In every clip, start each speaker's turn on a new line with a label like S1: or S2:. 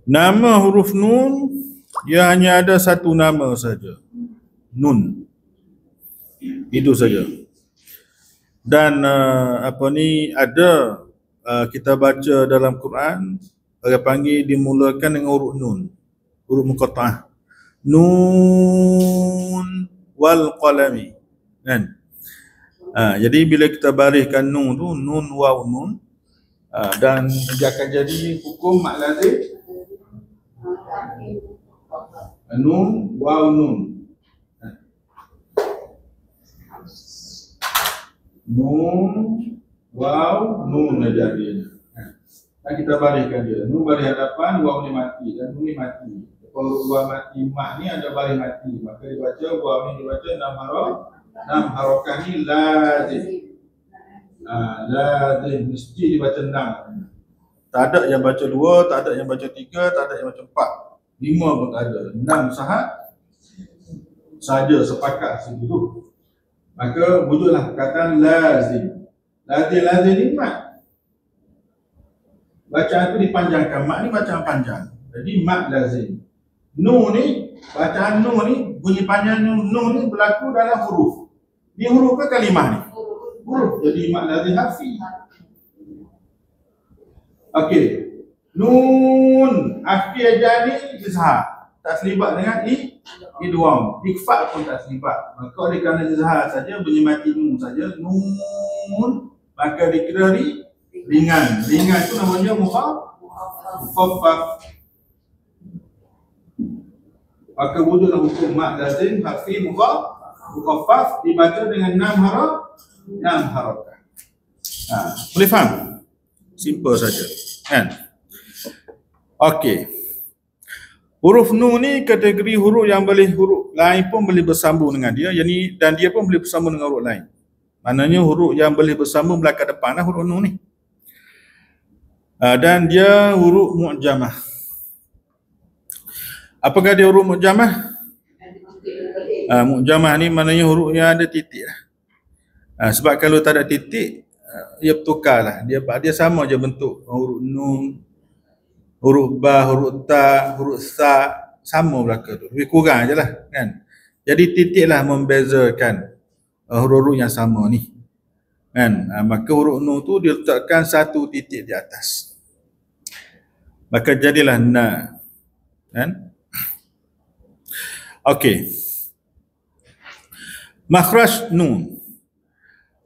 S1: Nama huruf nun, ia hanya ada satu nama saja. Nun. Itu saja. Dan ada kita baca dalam Quran, orang panggil dimulakan dengan huruf nun, huruf muqatta'ah. Nun wal qalami, kan? Jadi bila kita bariskan nun tu, nun waw nun, dan dia akan jadi hukum mak lazim nun waw nun. Nun waw nun aja dia. Dan kita bariskan dia. Nun baris hadapan, waw ni mati dan nun ni mati. Kalau waw mati, mak ni ada baris mati, maka dibaca waw ni dibaca 6 harokat ni lazim. Lazim mesti dibaca 6. Tak ada yang baca 2, tak ada yang baca 3, tak ada yang baca 4. 5 pun tak ada. 6 saja sepakat situ tu. Maka wujudlah perkataan lazim. Lazim ni mat. Bacaan tu dipanjangkan. Mat ni bacaan panjang. Jadi mat lazim. Nun ni, bacaan nun ni, bunyi panjang nun ni berlaku dalam huruf. Ni huruf ke kalimah ni? Huruf. Jadi mat lazim harfi. Okey. Nun harfi aja ni izhar. Tak selibat dengan idgham. Ikhfa pun tak selibat. Maka oleh kerana izhar saja, bunyi mati nun saja, nun, maka dikira ringan. Ringan tu namanya mukhaffaf. Maka wujudlah hukum mat lazim harfi mukhaffaf dibaca dengan 6 harakat. Boleh faham? Simple saja, kan? Okey. Huruf nun ni kategori huruf yang huruf lain pun boleh bersambung dengan dia, dan dia pun boleh bersambung dengan huruf lain. Maknanya huruf yang boleh bersambung belakang depan lah huruf nun ni. Dan dia huruf mu'jamah. Apakah dia huruf mu'jamah? Mu'jamah ni maknanya huruf yang ada titik lah. Sebab kalau tak ada titik, ia bertukar lah. Dia sama je bentuk. Huruf nun, huruf ba, huruf ta, huruf sa, sama belaka tu. Lebih kurang je lah, kan? Jadi titiklah membezakan huruf-huruf yang sama ni, kan? Maka huruf nun tu diletakkan satu titik di atas. Maka jadilah na, kan? Okey. Makhraj nun.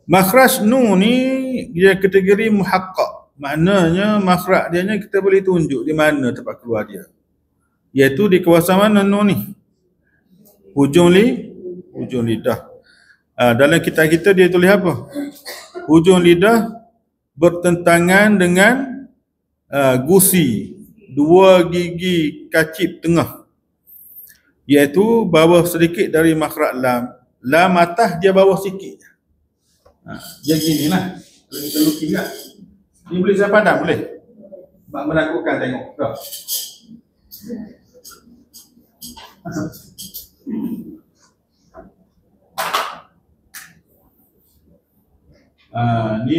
S1: Makhraj nun ni dia kategori muhaqqaq. Maknanya makhraj dia kita boleh tunjuk di mana tempat keluar dia. Iaitu di kawasan mana nun ni? Hujung lidah. Dalam kitab kita dia tulis apa? Hujung lidah bertentangan dengan gusi, 2 gigi kacip tengah. Iaitu bawah sedikit dari makhraj lam. Lam atas dia bawah sikit. Dia gini lah. Kalau kita lukis lah. Ni boleh saya pandang? Boleh? Mak menakutkan tengok. Tak? Ni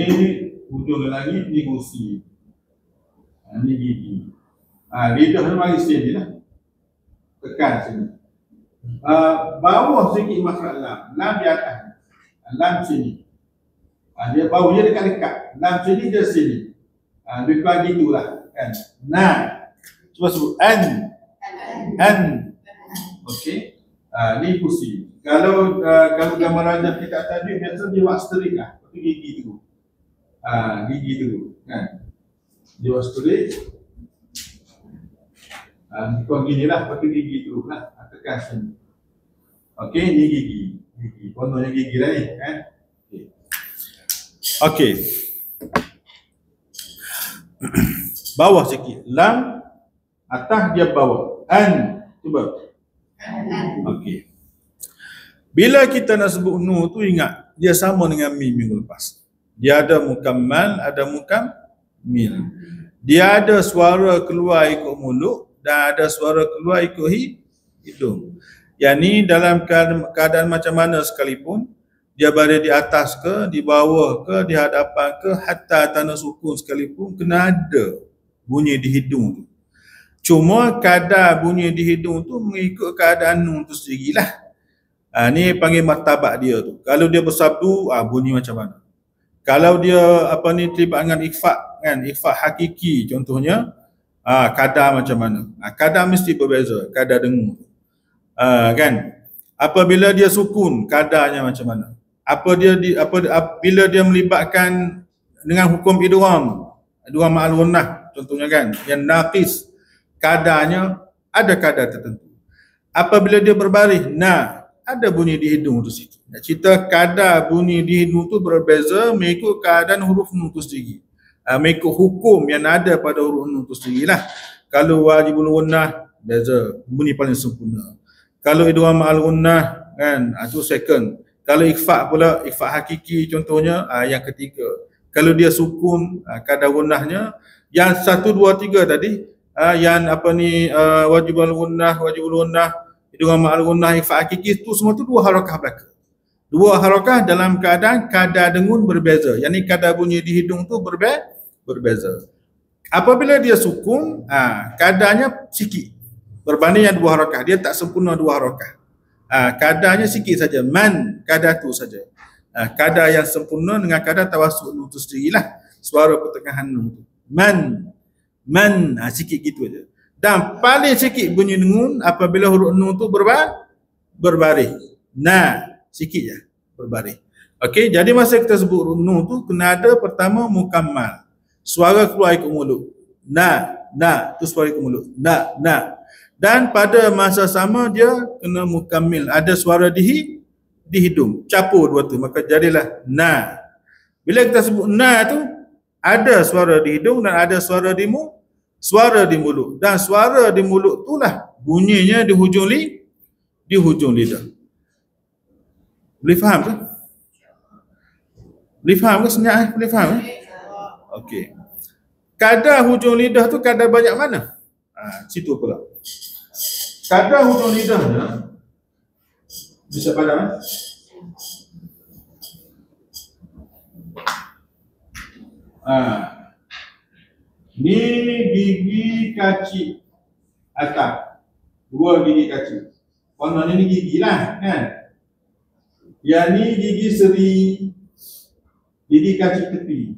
S1: hujung langit, ni gusi. Ni gigi. Lidah ni mari sini lah. Tekan sini. Bawah sikit makhraj lam. Lam di atas. Lam sini. Dia baunya dekat-dekat. Lam sini dia sini. Lebih kurang gitulah, kan? Nah. Cuba sebut an. Okey. Ni kursi. Kalau gambar rajah kita tadi biasa dia buat sterik lah. Itu gigi tu. Gigi tu, kan? Dia buat sterik. Kau ginilah pakai gigi tu lah. Tekan sini. Okey, ni gigi. Kononnya gigi lah ni, kan? Okey. Bawah sikit. Lam, atas dia bawah. An. Cuba. Okey. Bila kita nak sebut nu tu ingat, dia sama dengan mim minggu lepas. Dia ada mukammal, ada mukammil. Dia ada suara keluar ikut mulut dan ada suara keluar ikut hidung. Yang ni dalam keadaan macam mana sekalipun, dia berada di atas ke, di bawah ke, di hadapan ke, hatta tanah sukun sekalipun kena ada bunyi di hidung tu. Cuma kadar bunyi di hidung tu mengikut keadaan nun tu sendirilah. Ni panggil martabat dia tu. Kalau dia bersabdu, bunyi macam mana. Kalau dia terlibat dengan ikhfa' kan, ikhfa' hakiki contohnya, kadar macam mana. Kadar mesti berbeza, kadar dengung. Kan? Apabila dia sukun, kadarnya macam mana. Bila dia melibatkan dengan hukum idgham ma'al-ghunnah contohnya kan, yang naqis, kadarnya ada kadar tertentu. Apabila dia berbaris, ada bunyi di hidung tu sikit. Nak cerita kadar bunyi di hidung tu berbeza mengikut keadaan huruf nun tu sendiri. Mengikut hukum yang ada pada huruf nun tu sendirilah. Kalau wajibul ghunnah, beza, bunyi paling sempurna. Kalau idgham ma'al-ghunnah kan, itu second. Kalau ikhfa' pula, ikhfa' hakiki contohnya, yang ketiga. Kalau dia sukun, kadar ghunnahnya yang 1, 2, 3 tadi, yang wajibul ghunnah, idgham ma'al-ghunnah, ikhfa' hakiki, itu semua tu 2 harakah belaka. 2 harakah dalam keadaan kadar dengun berbeza. Yang ni kadar bunyi di hidung tu berbeza. Apabila dia sukun, kadarnya sikit. Berbanding yang 2 harakah, dia tak sempurna 2 harakah. Kadarnya sikit saja, man, kadar tu saja. Kadar yang sempurna dengan kadar tawassuk nun tu sendirilah, suara pertengahan nun tu. Man, sikit gitu aja. Dan paling sikit bunyi dengun apabila huruf nun tu berbaris. Sikit je berbaris. Okey, jadi masa kita sebut huruf nun tu kena ada pertama mukammal. Suara keluar ikut mulut. Tu suara ikut mulut. Dan pada masa sama dia kena mukammil, ada suara di hidung, capur 2 tu, maka jadilah na. Bila kita sebut na tu ada suara di hidung dan ada suara di mulut, dan suara di mulut itulah bunyinya di hujung lidah. Boleh faham ke? Boleh faham ke senyap? Boleh faham? Okey. Kadar hujung lidah tu kadar banyak mana? Situ pula. Kadar hujung lidahnya bisa padam. Ni gigi kacik atas, 2 gigi kacik. Kononnya ni gigi lah kan. Yang ni gigi seri, gigi kacik tepi.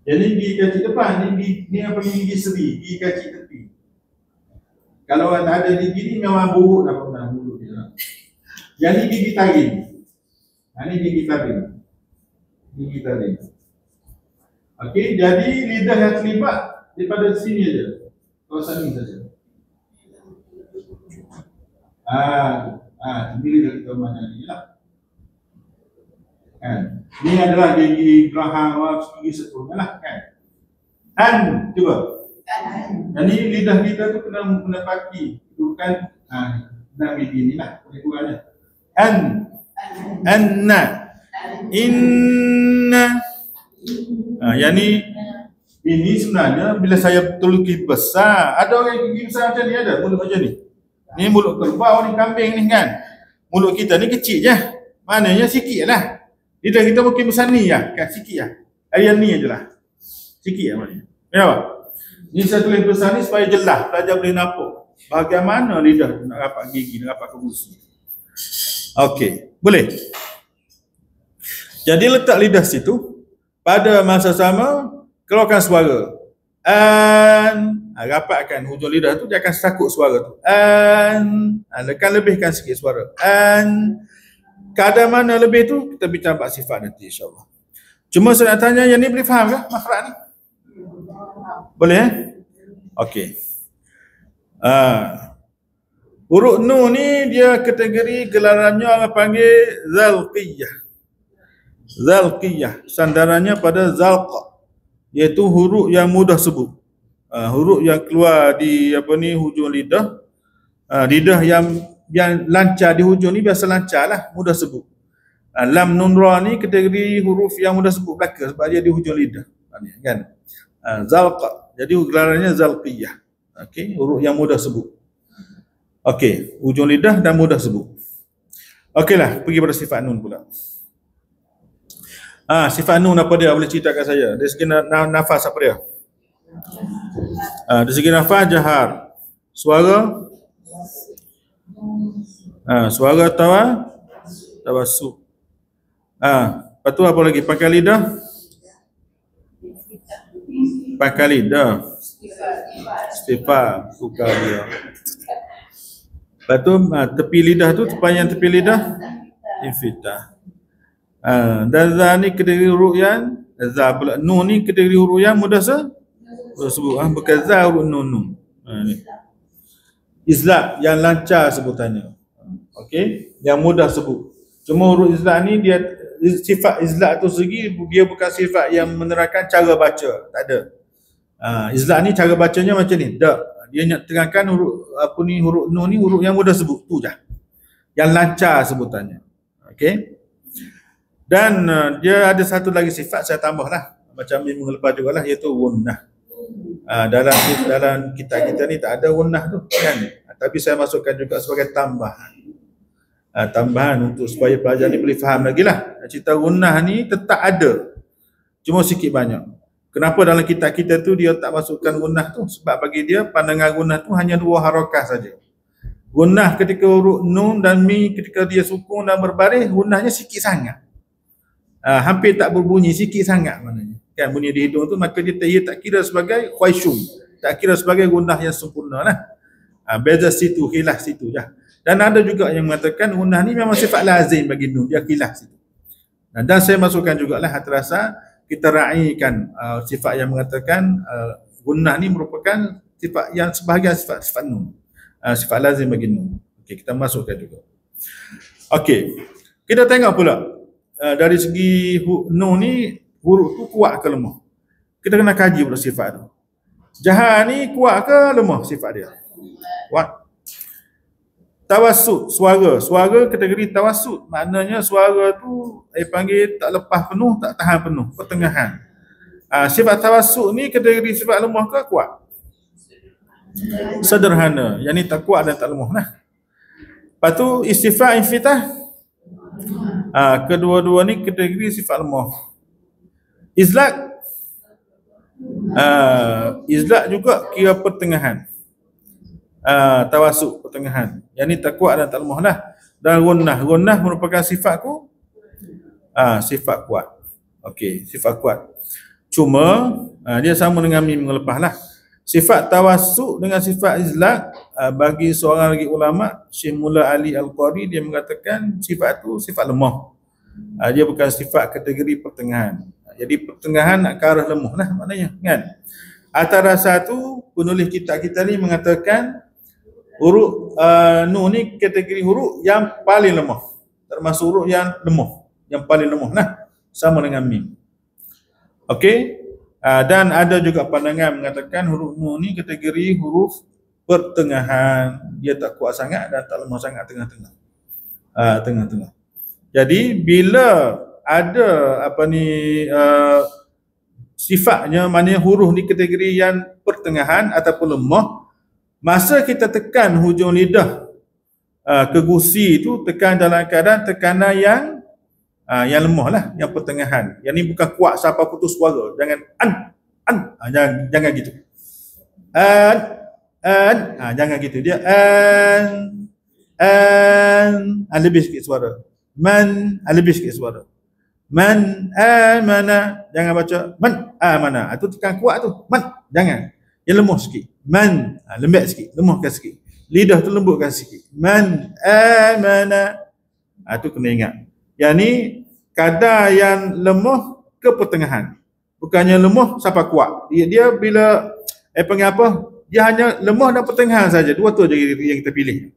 S1: Yang ni gigi kacik depan, ni apa ni gigi seri, gigi kacik tepi. Kalau orang tak ada gigi ni memang buruk dah pernah mulut dia. Yang ni gigi taring. Ni gigi taring. Gigi taring. Okey, jadi lidah yang terlibat daripada sini aja. Kawasan ni saja. Ini lidah kita mana ni lah. Kan? Ni adalah gigi geraham, gigi seterusnya lah kan. Cuba. Dan ni lidah kita tu kena menepati kedudukan enam gigi ni lah kurangnya. Anna, inna. Yang ni ini sebenarnya bila saya telukis besar, ada orang gigi besar macam ni, ada mulut macam ni. Ni mulut kerbau ni, kambing ni kan. Mulut kita ni kecil je. Maknanya sikit lah. Lidah kita mungkin besar ni lah kan, sikit lah. Yang ni je lah. Sikit lah maknanya. Kenapa? Ni saya tulis besar ni supaya jelas pelajar boleh nampak bagaimana lidah nak rapat gigi, nak rapat kerusi. Okey, boleh. Jadi letak lidah situ, pada masa sama keluarkan suara. Rapatkan hujung lidah tu, dia akan sakut suara tu. Akan lebihkan sikit suara. Kadar mana lebih tu kita bincang bab sifat nanti insya-Allah. Cuma saya nak tanya, yang ni boleh faham ke makhraj ni? Boleh Okey. Huruf nun ni dia kategori gelarannya orang panggil zalqiyah. Zalqiyah sandarannya pada zalqa, iaitu huruf yang mudah sebut. Huruf yang keluar di hujung lidah. Lidah yang lancar di hujung ni biasa lancar lah, mudah sebut. Lam nun ra ni kategori huruf yang mudah sebut belaka sebab dia di hujung lidah kan. Zalqa, jadi gelarannya zalqiyah. Okey, huruf yang mudah sebut. Okey, hujung lidah dan mudah sebut. Okeylah, pergi pada sifat nun pula. Sifat nun apa dia? Boleh ceritakan saya dari segi nafas apa dia? Dari segi nafas jahar. Suara suara tawassut. Lepas tu apa lagi? Pakai lidah. Pakai lidah. Istifham buka dia. Lepas tu tepi lidah tu, tempayan tepi lidah infitah. Dan za ni kategori huruf yang za pula. Nun ni kategori huruf yang mudah sebut. Bukan za huruf nun. Ni. Izlaq yang lancar sebutannya. Okey, yang mudah sebut. Cuma huruf izlaq ni dia sifat izlaq tu segi dia bukan sifat yang menerangkan cara baca, tak ada. Izlaq ni cara bacanya macam ni. Dia nak terangkan huruf huruf nun ni huruf yang mudah sebut tu je. Yang lancar sebutannya. Okey. Dan dia ada satu lagi sifat saya tambahlah. Macam minggu lepas jugalah, iaitu gunnah. Dalam kitab kita ni tak ada gunnah tu kan. Tapi saya masukkan juga sebagai tambahan. Tambahan untuk supaya pelajar ni boleh faham lagi lah. Cerita gunnah ni tetap ada. Cuma sikit banyak. Kenapa dalam kitab kita tu dia tak masukkan gunnah tu? Sebab bagi dia pandangan gunnah tu hanya 2 harakah saja. Gunnah ketika huruf nun dan mi ketika dia sukun dan berbaris, gunnahnya sikit sangat. Hampir tak berbunyi, sikit sangat maknanya. Kan bunyi di hidung tu, maka dia tak kira sebagai khaisyum, tak kira sebagai gunnah yang sempurna lah. Beza situ, khilaf situ je. Dan ada juga yang mengatakan gunnah ni memang sifat lazim bagi nun, dia khilaf situ. Dan saya masukkan jugalah terasa kita raikan sifat yang mengatakan gunnah ni merupakan sifat yang sebahagian sifat nun, sifat lazim bagi nun. Okey, kita masukkan juga. Okey, kita tengok pula dari segi nun ni huruf tu kuat ke lemah. Kita kena kaji pula sifat tu. Jahar ni kuat ke lemah sifat dia? Kuat. Tawassut, suara kategori tawassut. Maknanya suara tu panggil tak lepas penuh, tak tahan penuh, pertengahan. Sifat tawassut ni kategori sifat lemah ke kuat? Sederhana. Yang ni tak kuat dan tak lemah lah. Lepas tu istifham infitah. Kedua-dua ni kategori sifat lemah. Izlaq juga kira pertengahan. Tawassut pertengahan. Yang ni tak kuat dan tak lemah lah. Dan gunnah merupakan sifatku sifat kuat. Okey, sifat kuat. Cuma dia sama dengan mim lepas lah. Sifat tawassut dengan sifat izlaq bagi seorang lagi ulama, Syekh Mullah Ali Al-Qari, dia mengatakan sifat tu sifat lemah. Dia bukan sifat kategori pertengahan. Jadi pertengahan nak ke arah lemah lah maknanya kan. Antara satu penulis kitab kita ni mengatakan huruf nun ni kategori huruf yang paling lemah. Termasuk huruf yang lemah, yang paling lemah lah, sama dengan mim. Okey. Dan ada juga pandangan mengatakan huruf nun ni kategori huruf pertengahan. Dia tak kuat sangat dan tak lemah sangat, tengah-tengah. Tengah-tengah. Jadi bila ada sifatnya, maknanya huruf ni kategori yang pertengahan ataupun lemah, masa kita tekan hujung lidah ke gusi tu, tekan dalam keadaan tekanan yang lemah lah, yang pertengahan. Yang ni bukan kuat sampai putus suara. Jangan jangan gitu. Jangan gitu. Dia lebih sikit suara. Lebih sikit suara. Man amana, jangan baca man amana. Itu tekan kuat tu. Man, jangan. Yang lemah sikit. Man, lembek sikit, lemahkan sikit. Lidah tu lembutkan sikit. Man amana. Itu kena ingat. Yang ni kadar yang lemah ke pertengahan. Bukannya lemah sampai kuat. Dia bila panggil apa? Dia hanya lemah dan pertengahan saja. Dua tu je yang kita pilih.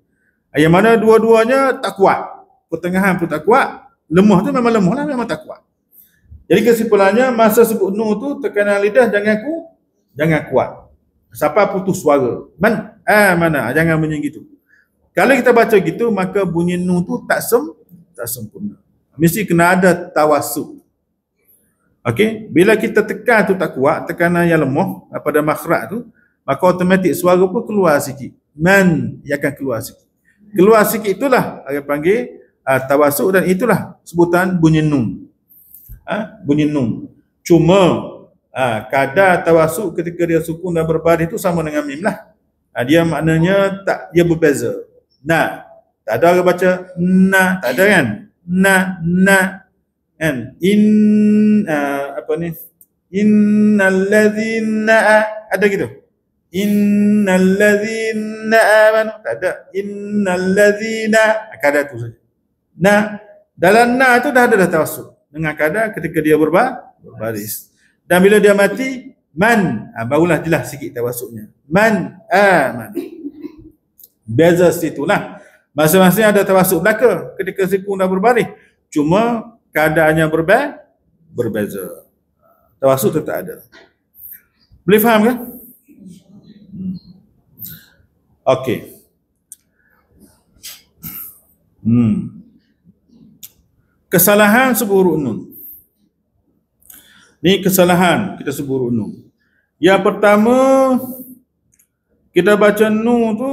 S1: Yang mana dua-duanya tak kuat. Pertengahan pun tak kuat. Lemah tu memang lemah lah, memang tak kuat. Jadi kesimpulannya masa sebut nun tu tekanan lidah jangan kuat. Sampai putus suara. Mana? Jangan bunyi gitu. Kalau kita baca gitu, maka bunyi nun tu tak sempurna. Mesti kena ada tawassut. Okey, bila kita tekan tu tak kuat, tekanan yang lemah pada makhraj tu, maka automatik suara pun keluar sikit. Ia akan keluar sikit. Keluar sikit itulah dia panggil tawassut, dan itulah sebutan bunyi nun. Bunyi nun. Cuma Kadar tawasuk ketika dia sukun dan berbaris itu sama dengan mim lah. Dia maknanya tak, dia berbeza. Na, tak ada orang baca na, tak ada kan? Na kan? Apa ni? Innallazina, ada gitu. Innallazina amanu, tak ada. Innallazina, kadar tu saja. Na, dalam na tu dah ada tawasuk dengan kadar ketika dia berbaris. Dan bila dia mati, man, barulah jelas sikit tawasuknya. Man aman. Beza situlah. Masing-masing ada tawasuk belaka ketika sukun dah berbaris. Cuma keadaannya berbeza. Tawasuk tetap ada. Boleh faham kan? Okey. Kesalahan sebut huruf nun. Ni kesalahan kita sebut huruf nun. Yang pertama, kita baca nun tu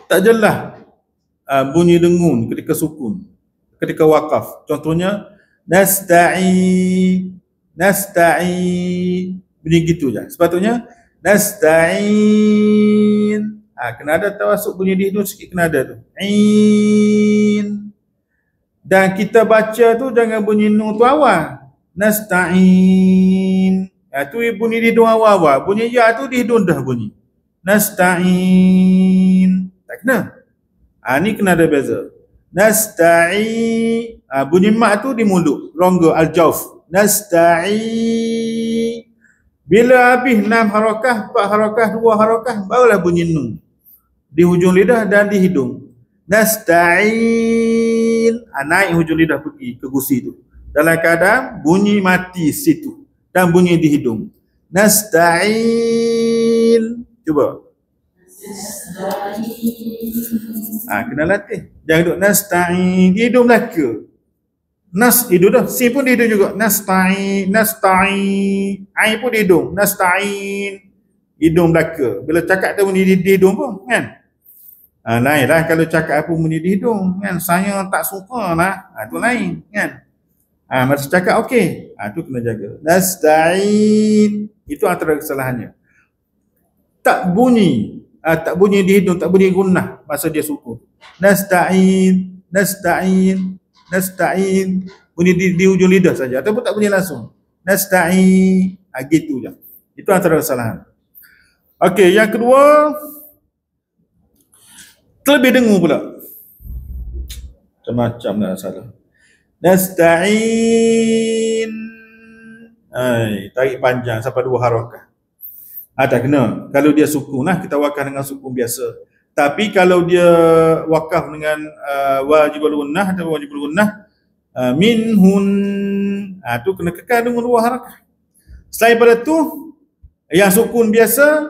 S1: tak jelas bunyi dengun ketika sukun, ketika wakaf. Contohnya nasta'i, bunyi gitu je. Sepatutnya nasta'in. Kena ada tawasuk bunyi di hidung sikit, kena ada tu. In. Dan kita baca tu jangan bunyi nun tu awal. Nasta'in. Tu bunyi di hidung awal-awal. Bunyi ya tu di hidung dah bunyi. Nasta'in. Tak kena. Ni kena ada beza. Nasta'i. Bunyi mak tu di mulut. Rongga al-jawf. Nasta'i. Bila habis 6 harakah, 4 harakah, 2 harakah, barulah bunyi nun. Di hujung lidah dan di hidung. Nasta'in. Naik hujung lidah pergi ke gusi tu. Dalam keadaan bunyi mati situ dan bunyi di hidung. Nasta'in. Cuba. Kena latih. Jangan duduk nasta'in. Di hidung belaka. Nas hidung dah. Sin pun di hidung juga. Nasta'in. Ain pun di hidung. Nasta'in. Hidung belaka. Bila cakap tu bunyi di hidung pun kan. Lain lah kalau cakap apa bunyi di hidung kan. Saya tak suka lah. Tu lain kan. Masa cakap okey. Tu kena jaga. Nasta'in. Itu antara kesalahannya. Tak bunyi. Tak bunyi di hidung, tak bunyi gunnah masa dia sukun. Nasta'in. Bunyi di hujung lidah saja ataupun tak bunyi langsung. Nasta'in. Gitu je. Itu antara kesalahan. Okey, yang kedua, terlebih dengung pula. Macam-macam dah salah. Nasta'in. Tarik panjang sampai 2 harakah. Tak kena. Kalau dia sukun lah, kita wakaf dengan sukun biasa. Tapi kalau dia wakaf dengan wajibul gunnah atau wajibul gunnah, minhun, tu kena kekal dengan 2 harakah. Selain pada tu, yang sukun biasa,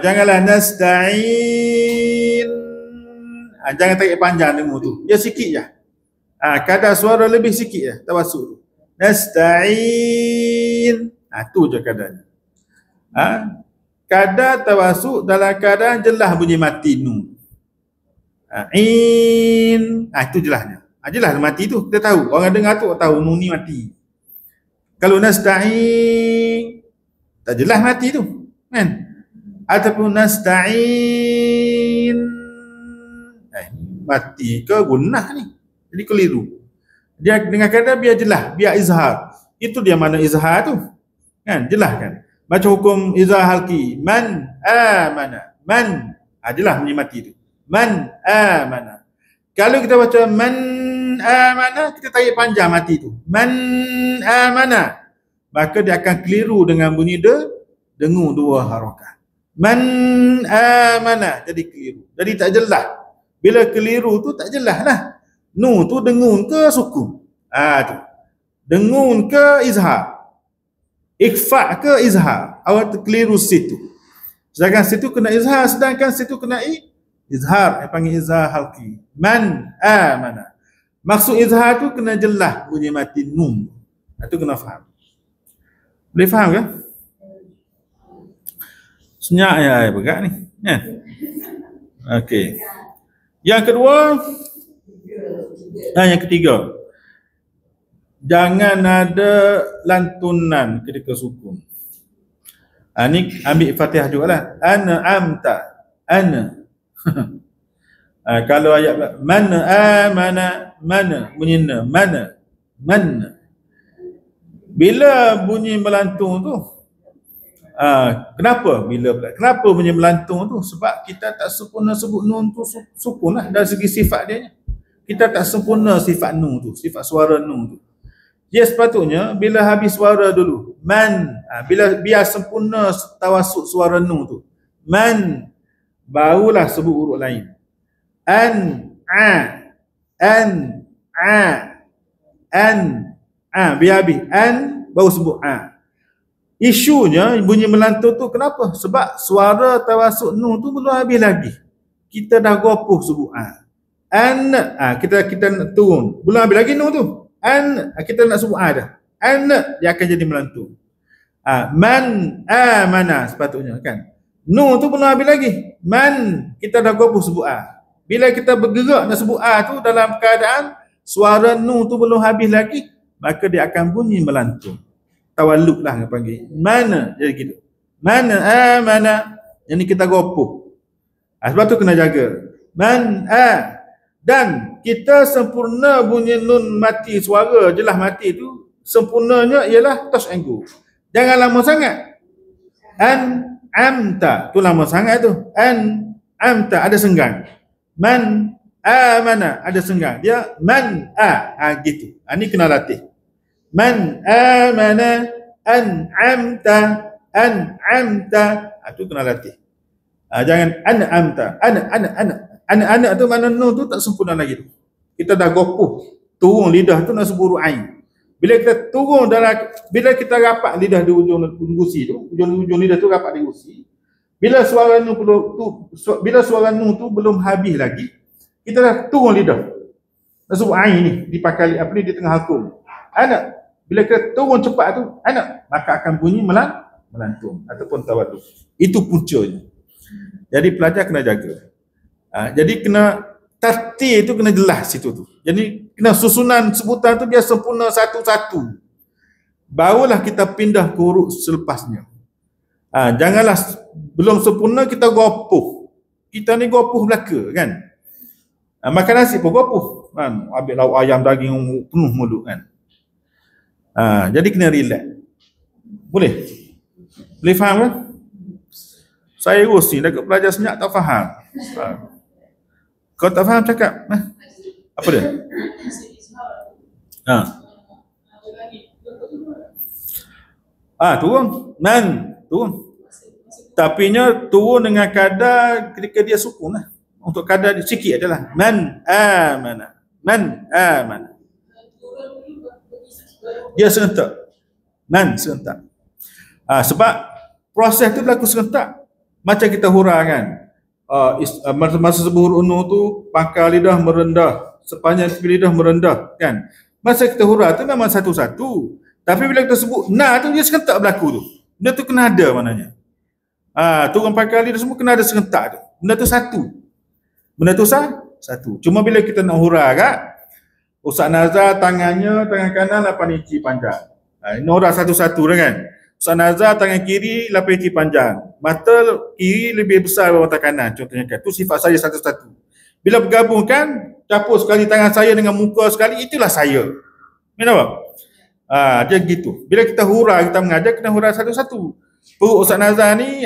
S1: janganlah nasta'in. Jangan tarik panjang dengung tu. Dia sikit je. Kadar suara lebih sikit je tawasuk tu. Nasta'in. Tu je kadarnya. Kadar tawasuk dalam keadaan jelas bunyi mati nun. In. Itu jelasnya. Jelas mati tu kita tahu. Orang dengar tu tahu nun ni mati. Kalau nasta'in tak jelas mati tu kan. Ataupun nasta'in mati ke gunnah ni. Jadi keliru. Dia dengan kadar biar jelas, biar izhar. Itu dia mana izhar tu. Kan? Jelas kan? Baca hukum izhar halqi. Man amana. Man. Jelas bunyi mati tu. Man amana. Kalau kita baca man amana, kita tarik panjang mati tu. Man amana. Maka dia akan keliru dengan bunyi dengung 2 harakah. Man amana. Jadi keliru. Jadi tak jelas. Bila keliru tu tak jelas lah. Nun tu dengung ke sukun? Tu. Dengung ke izhar? Ikhfa ke izhar? Awak terkeliru situ. Sedangkan situ kena izhar, sedangkan situ kena izhar. Yang panggil izhar halqi. Man amana. Maksud izhar tu kena jelas bunyi mati nun. Itu kena faham. Boleh faham ke? Senyap ya pegang ni. Ya. Okey. Yang kedua, yang ketiga. jangan ada lantunan ketika sukun. Ni ambil Fatihah jugalah. Ana amta. Ana. Kalau ayat mana amana, mana bunyi na, mana, mana. Bila bunyi melantung tu, kenapa bunyi melantung tu? Sebab kita tak sempurna sebut nun tu sukun lah dari segi sifat dia. Kita tak sempurna sifat nun tu, sifat suara nun tu. Dia sepatutnya bila habis suara dulu, man, biar sempurna tawassut suara nun tu. Man, barulah sebut huruf lain. An, biar habis an baru sebut Isunya bunyi melantung tu kenapa? Sebab suara tawassut nun tu belum habis lagi. Kita dah gopoh sebut kita nak turun. Belum habis lagi nun tu. Kita nak sebut dah. Dia akan jadi melantung. Man mana sepatutnya kan. Nun tu belum habis lagi. Man kita dah gopoh sebut Bila kita bergerak nak sebut tu dalam keadaan suara nun tu belum habis lagi, maka dia akan bunyi melantung. Tawalluk lah yang panggil. Mana jadi gitu. Mana mana. Yang ni kita gopoh. Sebab tu kena jaga. Man dan kita sempurna bunyi nun mati, suara jelas mati tu sempurnanya ialah touch and go. Jangan lama sangat. An amta tu lama sangat tu. An amta ada senggang. Man mana ada senggang. Dia man gitu. Ni kena latih. Man amana an'amta tu kena latih. Jangan an'amta ana tu mana nun tu tak sempurna lagi tu. Kita dah gopoh turun lidah tu nak sebut huruf ain. Bila kita turun bila kita rapat lidah di ujung gusi tu, ujung lidah tu rapat di gusi. Bila suara nun tu belum habis lagi, kita dah turun lidah. Nak sebut ain ni dipakai di tengah hakul. Anak bila kita turun cepat tu maka akan bunyi melantung ataupun tawaduk. Itu puncanya. Jadi pelajar kena jaga. Jadi kena tartil tu kena jelas situ tu. Jadi kena susunan sebutan tu biar sempurna satu-satu. Barulah kita pindah ke huruf selepasnya. Janganlah belum sempurna kita gopoh. Kita ni gopoh belaka kan. Makan nasi pun gopoh kan. Ambil lauk ayam daging penuh mulut kan. Jadi kena relax. Boleh faham kan? Saya urus ni dekat pelajar senyap tak faham. Kau tak faham cakap. Apa dia? Turun. Turun. Tapi nya turun dengan kadar ketika dia sukun lah. Untuk kadar sikit adalah man amana. Dia serentak. Serentak. Sebab proses tu berlaku serentak. Macam kita huraikan. Masa sebut huruf nun tu pangkal lidah merendah, sepanjang pipi lidah merendah kan. Masa kita hurai tu memang satu-satu. Tapi bila kita sebut na tu dia serentak berlaku tu. Benda tu kena ada maknanya. Turun pangkal lidah semua kena ada serentak tu. Benda tu satu. Cuma bila kita nak hurai kan, Ustaz Nazar tangan kanan 8 inci panjang. Ini orang satu-satu dah kan. Ustaz Nazar tangan kiri 8 inci panjang. Mata kiri lebih besar daripada mata kanan contohnya kan. Itu sifat saya satu-satu. Bila bergabungkan, campur sekali tangan saya dengan muka sekali, itulah saya. Kenapa? Dia gitu. Bila kita hurai, kita mengajar, kena hurai satu-satu. Perut Ustaz Nazar ni,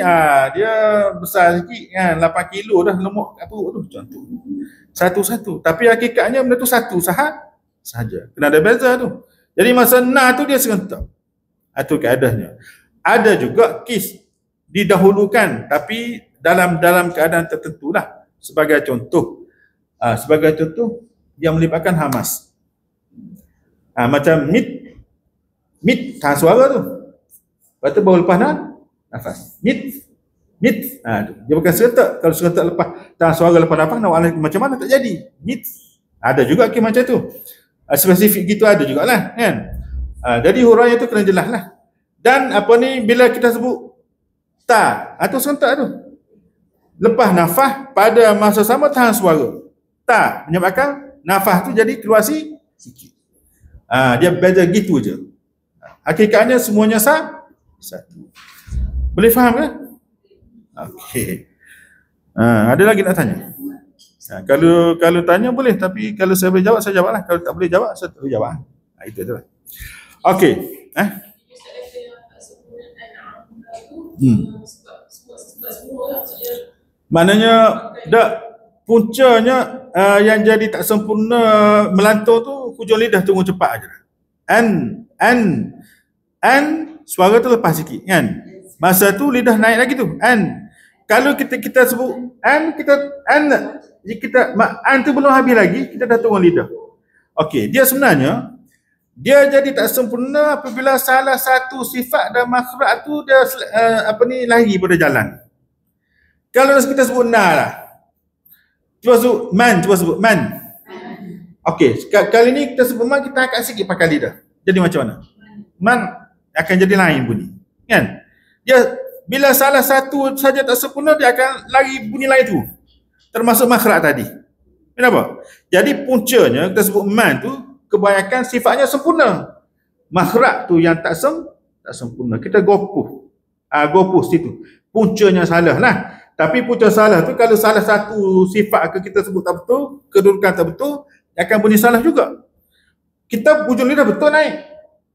S1: dia besar sikit kan. 8 kilo dah lemuk kat perut tu. Contoh. Satu-satu. Tapi hakikatnya benda tu satu sahaja. Kena ada beza tu. Jadi masa na tu dia serentak. Itu keadaannya. Ada juga kes didahulukan tapi dalam keadaan tertentu lah. Sebagai contoh yang melibatkan hamas. Macam mit tahan suara tu. Lepas tu baru lepas nafas. Mit. Dia bukan serentak. Kalau serentak lepas tahan suara lepas nafas, macam mana tak jadi. Mit. Ada juga kes macam tu. Spesifik gitu ada jugalah kan. Jadi huraian tu kena jelas lah. Dan bila kita sebut ta atau serentak tu lepas nafas pada masa sama tahan suara. Ta menyebabkan nafas tu jadi keluar sikit. Dia beza gitu je. Hakikatnya semuanya satu. Boleh faham ke? Okey. Ada lagi nak tanya? Kalau tanya boleh, tapi kalau saya boleh jawab, saya jawablah. Kalau tak boleh jawab, saya tak boleh jawab. Itu je lah. Okey. Maknanya puncanya yang jadi tak sempurna melantur tu hujung lidah tunggu cepat aja. An suara tu lepas sikit kan. Masa tu lidah naik lagi tu. Kalau kita sebut an tu belum habis lagi, kita dah turun lidah. Okey, dia sebenarnya dia jadi tak sempurna apabila salah satu sifat dan makhraj tu dia lari pada jalan. Kalau kita sebut na lah. Cuba sebut man. Okey, kali ni kita sebut man, kita angkat sikit pakai lidah. Jadi macam mana? Man akan jadi lain bunyi. Kan? Dia bila salah satu saja tak sempurna, dia akan lari bunyi lain tu. Termasuk makhraj tadi. Kenapa? Jadi puncanya kita sebut man tu kebanyakan sifatnya sempurna. Makhraj tu yang tak sempurna. Kita gopuh. Gopuh situ. Puncanya salah lah. Tapi punca salah tu kalau salah satu sifat kita sebut tak betul, kedudukan tak betul, akan bunyi salah juga. Kita hujung lidah betul naik.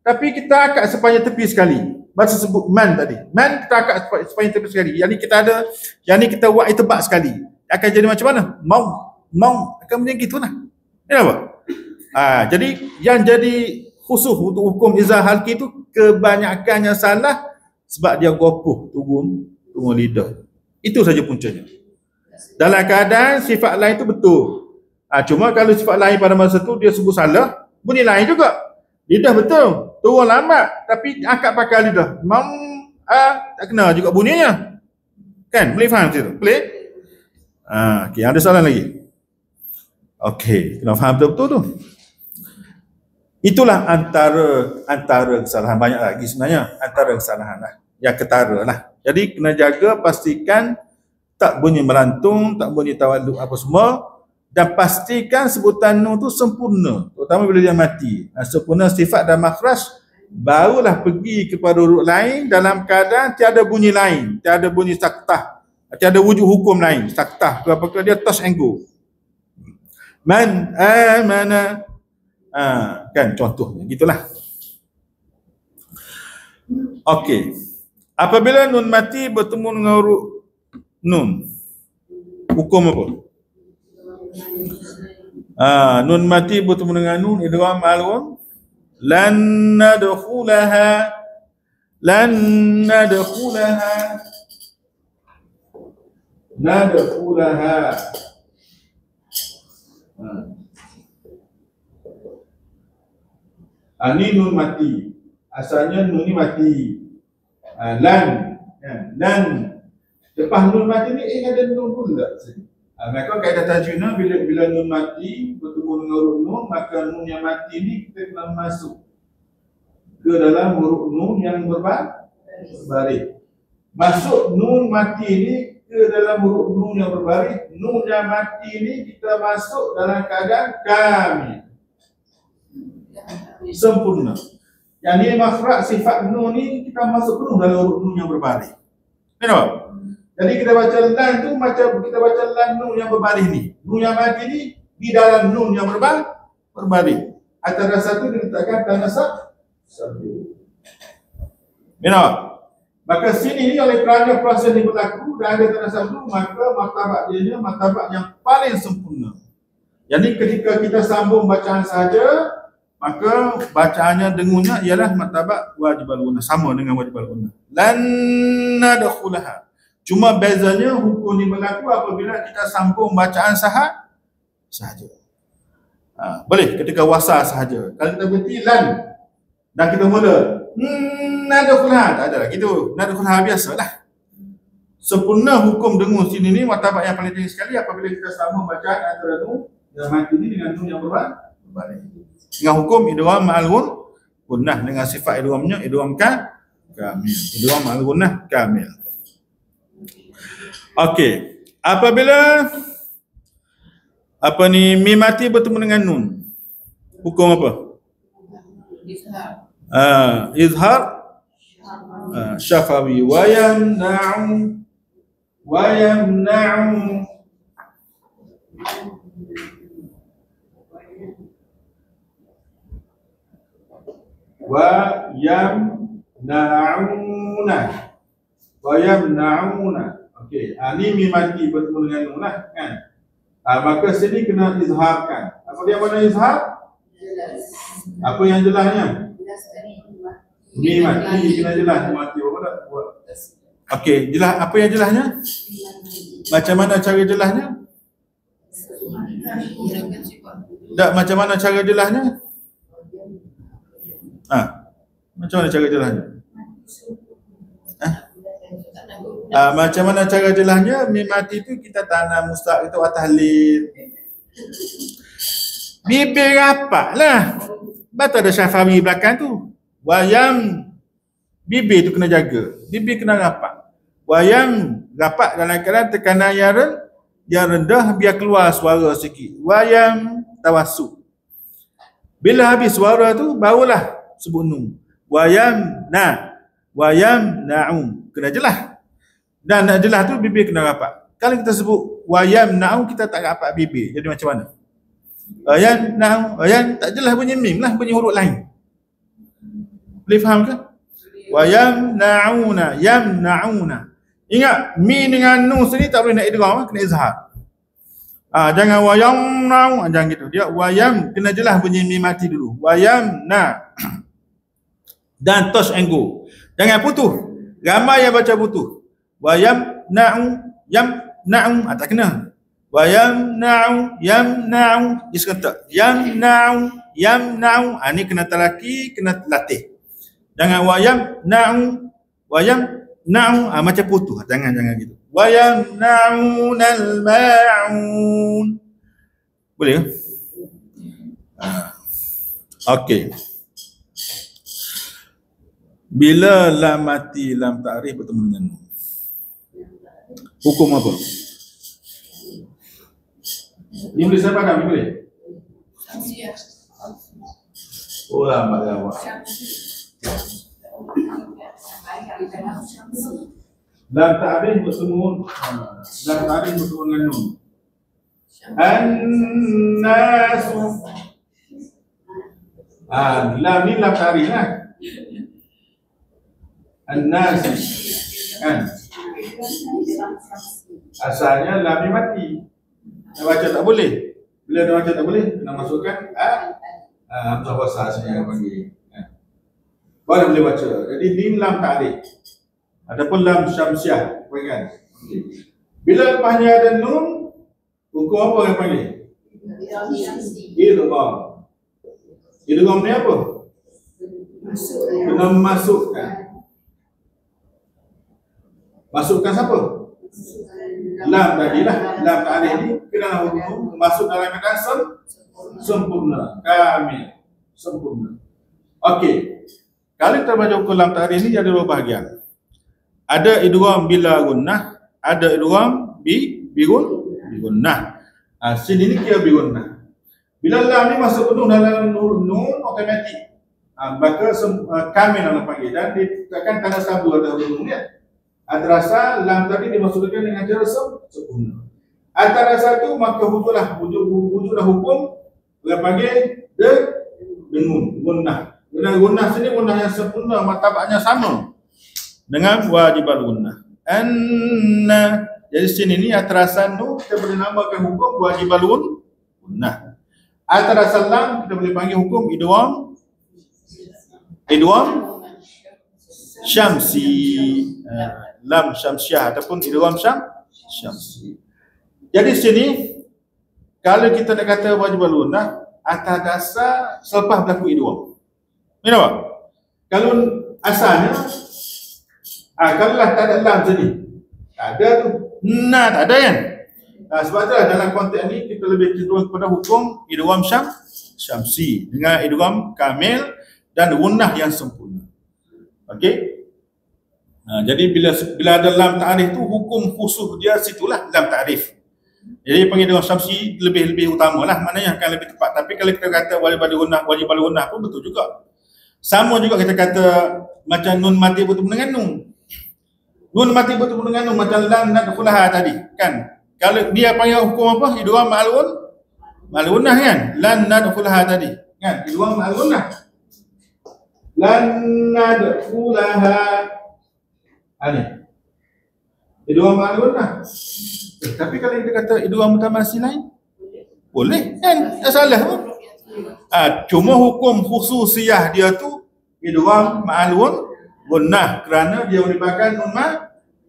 S1: Tapi kita angkat sepanjang tepi sekali. Masa sebut man tadi. Man kita angkat sepanjang tepi sekali. Yang ni kita buat itibak sekali. Akan jadi macam mana? Mau akan menjadi gitulah. Kenapa? Jadi yang jadi khusus untuk hukum izah halki tu kebanyakannya salah sebab dia gopuh turun lidah. Itu saja puncanya. Dalam keadaan sifat lain tu betul. Cuma kalau sifat lain pada masa tu dia sebut salah, bunyi lain juga. Lidah betul, turun lambat tapi angkat pakai lidah. Tak kena juga bunyinya. Kan? Boleh faham situ? Boleh? Okey, ada soalan lagi? Okey, kena faham betul-betul tu. Itulah antara kesalahan, banyak lagi sebenarnya antara kesalahan lah. Yang ketara lah. Jadi kena jaga, pastikan tak bunyi melantung, tak bunyi tawaduk apa semua, dan pastikan sebutan nun tu sempurna, terutama bila dia mati. Sempurna sifat dan makhraj, barulah pergi kepada huruf lain dalam keadaan tiada bunyi lain, tiada bunyi saktah, tiada wujud hukum lain. Saktah tu apakah dia touch and go. Man amana, kan contohnya gitulah. Okey. Apabila nun mati bertemu dengan huruf nun, hukum apa? Nun mati bertemu dengan nun, idgham alun. Lan nadkhulaha. Ini nun mati. Asalnya nun ni mati. Lan. Lepas nun mati ni ada nun pula. Maka kaedah tajwidnya bila nun mati bertemu dengan huruf nun, maka nun yang mati ni kita kena masuk ke dalam huruf nun yang berbaris. Masuk nun mati ni ke dalam huruf nun yang berbaris. Nun yang mati ni kita masuk dalam keadaan kamil, sempurna. Yang ni makhraj sifat nun ni kita masuk penuh dalam huruf nun yang berbaris. Kenapa? Jadi kita baca lan tu macam kita baca lan nun yang berbaris ni. Nun yang mati ni di dalam nun yang berbaris. Antara satu diletakkan tanda satu. Kenapa? Maka sini ni oleh kerana proses ni berlaku dan ada tanda satu, maka martabat dia martabat yang paling sempurna. Jadi ketika kita sambung bacaan sahaja, maka bacaannya dengunya ialah martabat wajibal gunnah, sama dengan wajibal gunnah. Lan nadkhulaha. Cuma bezanya hukum ni berlaku apabila kita sambung bacaan sahaja. Boleh ketika wasal sahaja. Kalau kita berhenti lan dan kita mula nadkhulaha, tak ada lagi tu. Nadkhulaha biasalah. Sempurna hukum dengung sini ni martabat yang paling tinggi sekali apabila kita sambung bacaan antara nun yang mati ni dengan nun yang berbaris. Dengan hukum idgham ma'al gunnah, dengan sifat idghamnya idgham kamil. Idgham ma'al gunnah kamil. Okey, apabila mim mati bertemu dengan nun, hukum apa? izhar syafawi. Wa yamna'u wa yamna'una. Okey, ni mim mati bertemu dengan nun lah kan. Maka sini kena izharkan. Apa dia mana izhar? Apa yang jelasnya? Mim mati kena jelas, mati apa tak buat. Okey, jelas apa yang jelasnya? Macam mana cara jelasnya? Tak, macam mana cara jelasnya? Macam mana cara jelasnya? Macam mana cara jelasnya? Mim mati tu kita tanam mustaq itu tahlil. Bibir rapat lah. Betul ada syafawi belakang tu. Wayam bibir tu kena jaga. Bibir kena rapat. Wayam rapat dalam keadaan tekanan yang rendah biar keluar suara sikit. Wayam tawassut. Bila habis suara tu barulah sebut nun. Wayam na'um. Kena jelas. Dan nak jelas tu bibir kena rapat. Kalau kita sebut wayam na'um kita tak rapat bibir. Jadi macam mana? Wayam na'um. Wayam tak jelas bunyi mim lah, bunyi huruf lain. Boleh faham ke? Wayam na'una. Ingat mi dengan nun sini tak boleh nak idgham, kena izhar. Jangan wayam na'u, jangan gitu. Dia wayam kena jelas bunyi mim mati dulu. Wayam na. Dan touch and go. Jangan putus. Ramai yang baca putus. Wayam na'u, tak kena. Wayam na'u, dia sekentak. Yam na'u. Ni kena telaki, kena latih. Jangan wayam na'u, macam putus. Jangan gitu. Wayam na'unal ma'un. Boleh ke? Okey. Bila lam mati, lam ta'rif bertemu dengan nun, hukum apa? Ni boleh saya padam, ni boleh? Oh, lambat dah awak. Lam ta'rif bertemu dengan nun. An-nasu. Lam ni lam ta'rif lah. An-nas kan? Asalnya lam ni mati. Nak baca tak boleh. Bila nak baca tak boleh, kena masukkan hamzah wasal saya panggil. Baru boleh baca. Jadi ni lam ta'rif. Adapun lam syamsiah, kan? Bila lepasnya ada nun, hukum apa yang panggil? Idgham. Idgham ni apa? Kena masukkan. Masukkan siapa? Lam tadi lah. Lam ta'rif ni kena hukum masuk dalam keadaan sempurna, kamil, sempurna. Okey. Kalau kita baca hukum lam ta'rif ni ada dua bahagian. Ada idgham bila gunnah, ada idgham bi gunnah. Sini ni kira bi gunnah. Bila lam ni masuk penuh dalam nun automatik. Maka kamil orang panggil dan ditetapkan tanda sabu atau nun ni. Antarasa lam tadi dimasukkan dengan cara sempurna. Antarasa tu maka wujudlah hukum orang panggil dengan gunnah. Dengan gunnah sini gunnah yang sempurna, martabatnya sama dengan wajibal gunnah. Anna. Jadi sini ni antarasa tu kita boleh namakan hukum wajibal gunnah. Antarasa lam kita boleh panggil hukum idgham syamsi. Lam syamsiah ataupun idgham syamsi. Jadi sini kalau kita nak kata wajibul gunnah atas dasar selepas berlaku idgham. Kenapa? Kalau asalnya kalau lah tak ada lam sini. Tak ada tu. Tak ada kan? Sebab itulah dalam konteks ni kita lebih cenderung kepada hukum idgham syamsi dengan idgham kamil dan gunnah yang sempurna. Okey? Jadi bila ada lam ta'rif tu hukum khusus dia situlah lam ta'rif. Jadi panggil dengan syamsi lebih utamalah, maknanya akan lebih tepat. Tapi kalau kita kata wajibal gunnah pun betul juga. Sama juga kita kata macam nun mati bertemu dengan nun. Nun mati bertemu dengan nun macam lan nadkhulaha tadi kan. Kalau dia panggil hukum apa? Idgham ma'al-gunnah kan? Lan nadkhulaha tadi kan? Idgham ma'al-gunnah. Lan nadkhulaha. Ini. Idgham ma'al-gunnah. Tapi kalau kita kata idgham mutamatsilain boleh kan? Tak salah pun. Cuma hukum khususiyah dia tu idgham ma'al-gunnah kerana dia melibatkan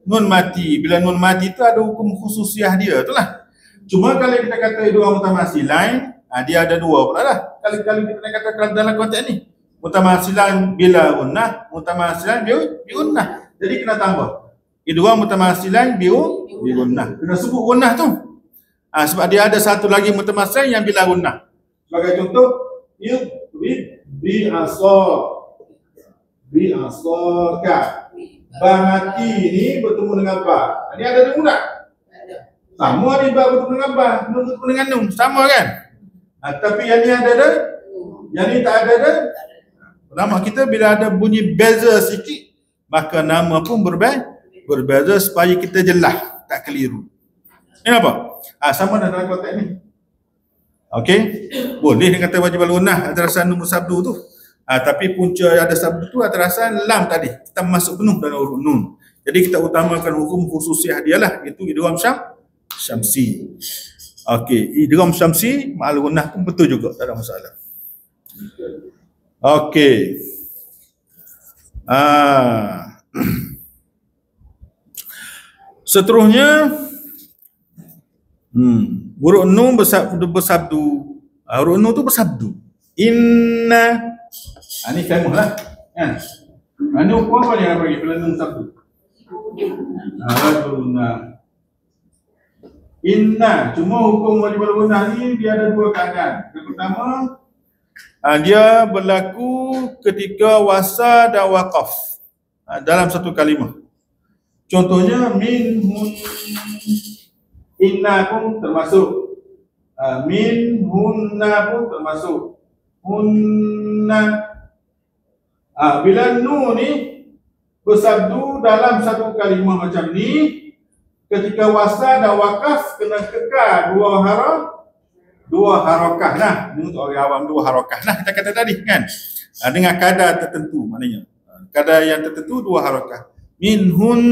S1: nun mati. Bila nun mati tu ada hukum khususiyah dia itulah. Cuma kalau kita kata idgham mutamatsilain, dia ada dua pula lah. Kalau kita nak kata dalam konteks ni, mutamatsilan bila gunnah, mutamatsilan bi gunnah. Jadi kena tambah idgham mutamatsilan bi gunnah. Kena sebut gunnah tu. Sebab dia ada satu lagi mutamatsilan yang bila gunnah. Sebagai contoh, bi asaka. Ba mati ni bertemu dengan ba. Ini ada nun tak? Sama ni ba bertemu dengan ba, nun bertemu dengan nun, sama kan? Tapi yang ni ada, yang ni tak ada. Nama kita bila ada bunyi beza sikit, maka nama pun berbeza supaya kita jelas, tak keliru. Kenapa? Sama dalam konteks ni. Okey? Boleh dia kata wajib al-gunnah adrasan nun sabdu tu. Tapi punca ada sabdu tu adrasan lam tadi. Kita masuk penuh dalam huruf nun. Jadi kita utamakan hukum khususiah dia lah, iaitu idgham syamsi. Okey, idgham syamsi ma'al gunnah pun betul juga, tak ada masalah. Okey. Seterusnya huruf nun bersabdu. Huruf nun tu bersabdu. Inna. Ini famous lah kan. Ini hukum apa yang bagi bila nun sabdu? Inna. Cuma hukum wajib al-gunnah ni dia ada dua keadaan. Yang pertama, dia berlaku ketika wasal dan waqaf dalam satu kalimah. Contohnya min hun. Inna pun termasuk. Min hunna pun termasuk. Hunna. Bila nun ni bersabdu dalam satu kalimah macam ni, ketika wasal dan waqaf kena kekal dua harakah lah. Ini untuk orang awam dua harakah lah kita kata tadi kan. Dengan kadar tertentu maknanya. Kadar yang tertentu dua harakah. Minhun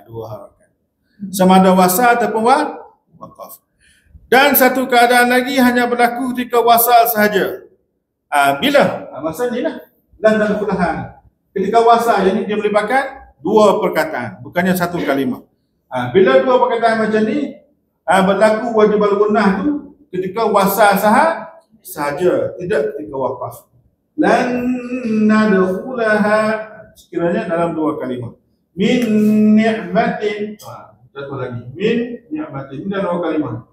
S1: dua harakah. Sama ada wasal ataupun waqaf. Dan satu keadaan lagi hanya berlaku ketika wasal sahaja. Bila? Masa ni lah. Dan dalam kulahan. Ketika wasal, yang ini dia melibatkan dua perkataan, bukannya satu kalimah. Bila dua perkataan macam ni, berlaku wajib al-gunnah tu ketika wasal sahaja, tidak ketika waqaf. Lan nadkhulaha sekiranya dalam dua kalimah. Min ni'matin. Satu lagi. Min ni'matin. Ini dalam dua kalimah.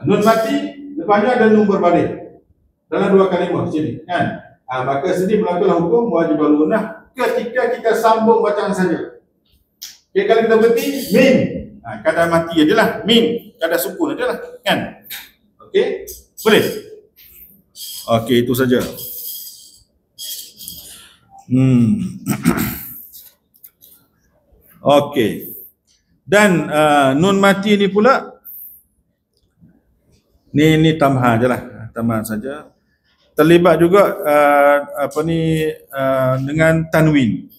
S1: Nun mati, depannya ada nun berbalik. Dalam dua kalimah sini kan. Maka sini berlakulah hukum wajib al-gunnah ketika kita sambung bacaan saja. Okay, kalau kita berhenti min, kadar mati adalah min, kadar sukun adalah kan. Okey, boleh. Okey, itu saja. Okey. Dan nun mati ni pula ni tambahan ajalah, tambahan saja. Terlibat juga dengan tanwin.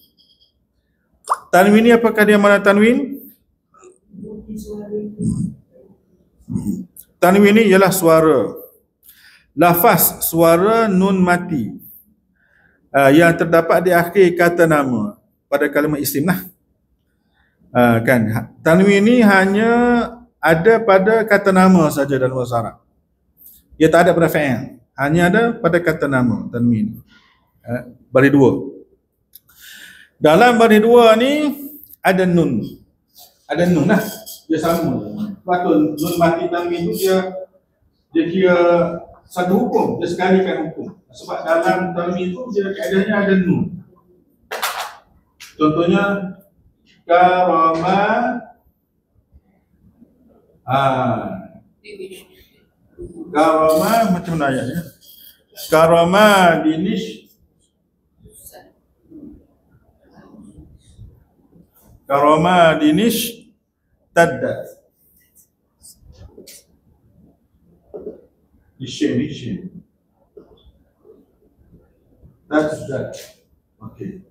S1: Tanwin ni apakah dia mana tanwin? Tanwin ni ialah suara. Lafaz suara nun mati yang terdapat di akhir kata nama pada kalimah isim lah. Kan? Tanwin ni hanya ada pada kata nama saja dalam bahasa Arab. Ia tak ada pada fi'il. Hanya ada pada kata nama, tanwin. Baris dua. Dalam baris dua ni ada nun. Ada nun lah. Dia sama. Sebab nun mati tanwin tu dia kira satu hukum. Dia sekalikan hukum. Sebab dalam tanwin tu dia kaedahnya ada nun. Contohnya karama. Karama macam mana ayatnya? Karama dinish. Karama dinish tadda. Ishin. Tadda. Okay.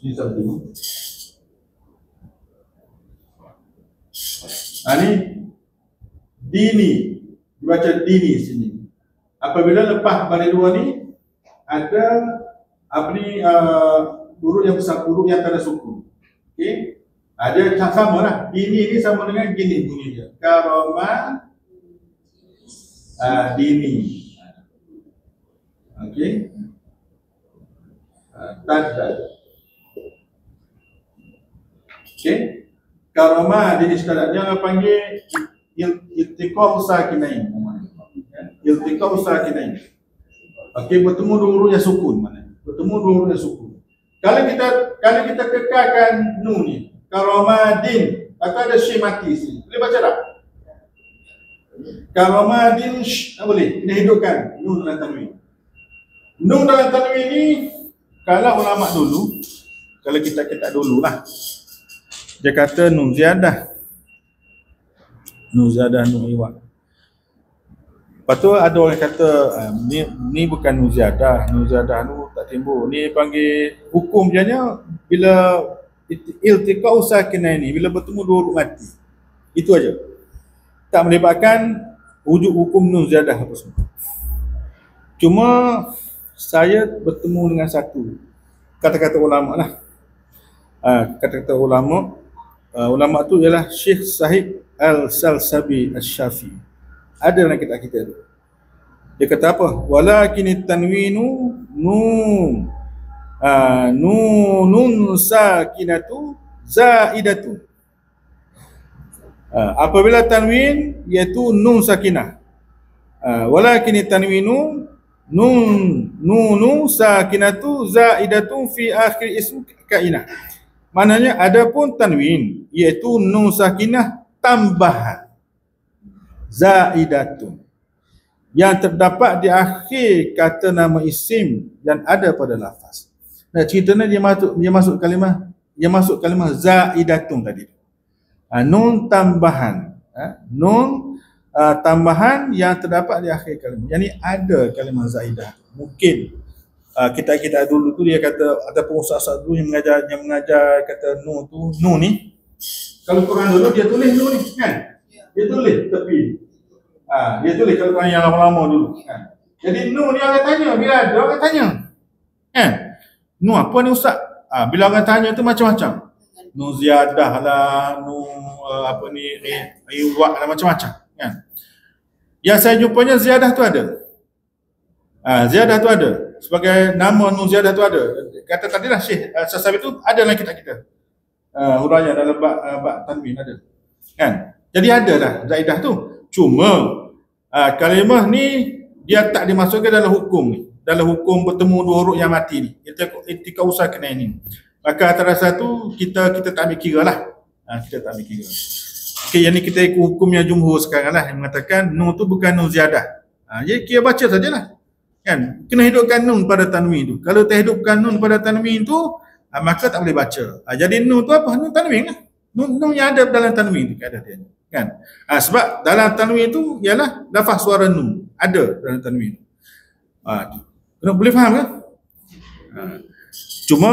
S1: Ini satu. Ini dini, dibaca dini sini. Apabila lepas balik dua ni ada apa ni huruf yang besar, huruf yang tak ada sukun. Okey. Ada sama lah. Dini ni sama dengan gini bunyi dia. Karama dini. Okey. Tadda. Okey. Karama dini sekadar dia panggil iltiqa sakinain namanya. Iltiqa sakinain. Okey, bertemu dua huruf yang sukun mana? Bertemu dua huruf yang sukun. Kalau kita kekalkan nun ni, karamadin, atau ada syin mati sini. Boleh baca tak? Karamadin boleh. Kita hidupkan nun dalam tanwin. Nun dalam tanwin ni kalau ulama dulu, kalau kita dululah. Dia kata nun ziyadah. Nun ziyadah, nun iwad. Lepas tu ada orang kata ni bukan nun ziyadah tu tak timbul. Ni panggil hukum dia bila iltiqa sakinain ni, bila bertemu dua huruf mati. Itu aja. Tak melibatkan wujud hukum nun ziyadah apa semua. Cuma saya bertemu dengan satu kata-kata ulama lah. Kata-kata ulama tu ialah Syekh Sahib Al-Salsabi Al-Syafi'i. Ada dalam kitab kita tu. Dia kata apa? Walakin tanwinu nun sakinatu zaidatu. Apabila tanwin iaitu nun sakinah. Walakin tanwinu nunu sakinatu zaidatu fi akhir ism kainah. Maknanya adapun tanwin iaitu nun sakinah tambahan zaidatun yang terdapat di akhir kata nama isim dan ada pada lafaz. Nah, ceritanya dia masuk kalimah zaidatun tadi. Nun tambahan, tambahan yang terdapat di akhir kalimah. Yani ada kalimah zaidah. Mungkin kita dulu tu dia kata ataupun ustaz-ustaz dulu yang mengajar kata nun ni. Kalau Quran dulu dia tulis nun ni kan? Dia tulis tepi. Dia tulis kalau Quran yang lama-lama dulu kan. Jadi nun ni orang tanya, bila ada orang tanya. Kan? Nun apa ni ustaz? Bila orang tanya tu macam-macam. Nun ziyadah lah, nun iwak lah, macam-macam kan. Yang saya jumpanya ziyadah tu ada. Ziyadah tu ada. Sebagai nama nun ziyadah tu ada. Kata tadilah Syekh Sasabi tu ada dalam kitab kita. Huraian dalam bab tanwin ada. Kan? Jadi ada dah zaidah tu. Cuma kalimah ni dia tak dimasukkan dalam hukum ni. Dalam hukum bertemu dua huruf yang mati ni. Iltiqa sakinain ni. Maka antara satu kita tak ambil kira lah. Kita tak ambil kira. Okey, yang ni kita ikut hukumnya jumhur sekarang lah yang mengatakan nun tu bukan nun ziyadah. Jadi kira baca sajalah. Kan? Kena hidupkan nun pada tanwin tu. Kalau tak hidupkan nun pada tanwin tu, maka tak boleh baca. Jadi nun tu apa? Nun tanwin lah. Nun yang ada dalam tanwin tu ada dia. Kan? Sebab dalam tanwin tu ialah lafaz suara nun. Ada dalam tanwin. Kena boleh faham kan? Cuma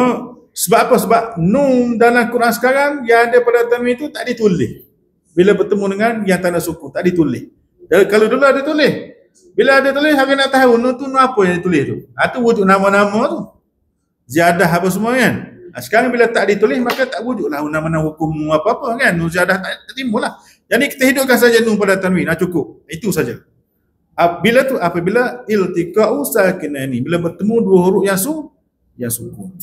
S1: sebab apa? Sebab nun dalam Quran sekarang yang ada pada tanwin tu tak ditulis. Bila bertemu dengan yang tanda suku tak ditulis. Kalau dulu ada tulis. Bila ada tulis, orang nak tahu nun tu apa yang ditulis tu. Tu wujud nama-nama tu. Ziyadah apa semua kan. Sekarang bila tak ditulis, maka tak wujudlah nama-nama hukum apa-apa kan. Nun ziyadah tak timbul lah. Jadi kita hidupkan saja nun pada tanwin. Cukup. Itu saja. Apabila iltiqa'u sakinaini, bila bertemu dua huruf yang sukun.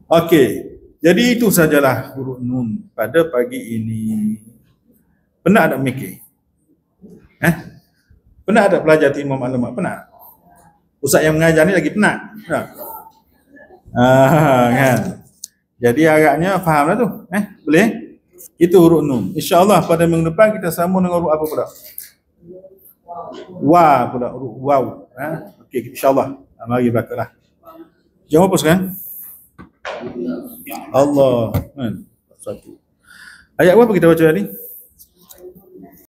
S1: Okey. Jadi itu sajalah huruf nun pada pagi ini. Penat tak mikir? Penat tak belajar timah maklumat? Penat? Ustaz yang mengajar ni lagi penat. Kan? Jadi agaknya fahamlah tu. Boleh? Itu huruf nun. InsyaAllah pada minggu depan kita sambung dengan huruf apa pula? Wa pula huruf waw. Okey, insya-Allah. Mari belakanglah. Jawab apa sekarang? Allah. Satu. Ayat berapa kita baca tadi?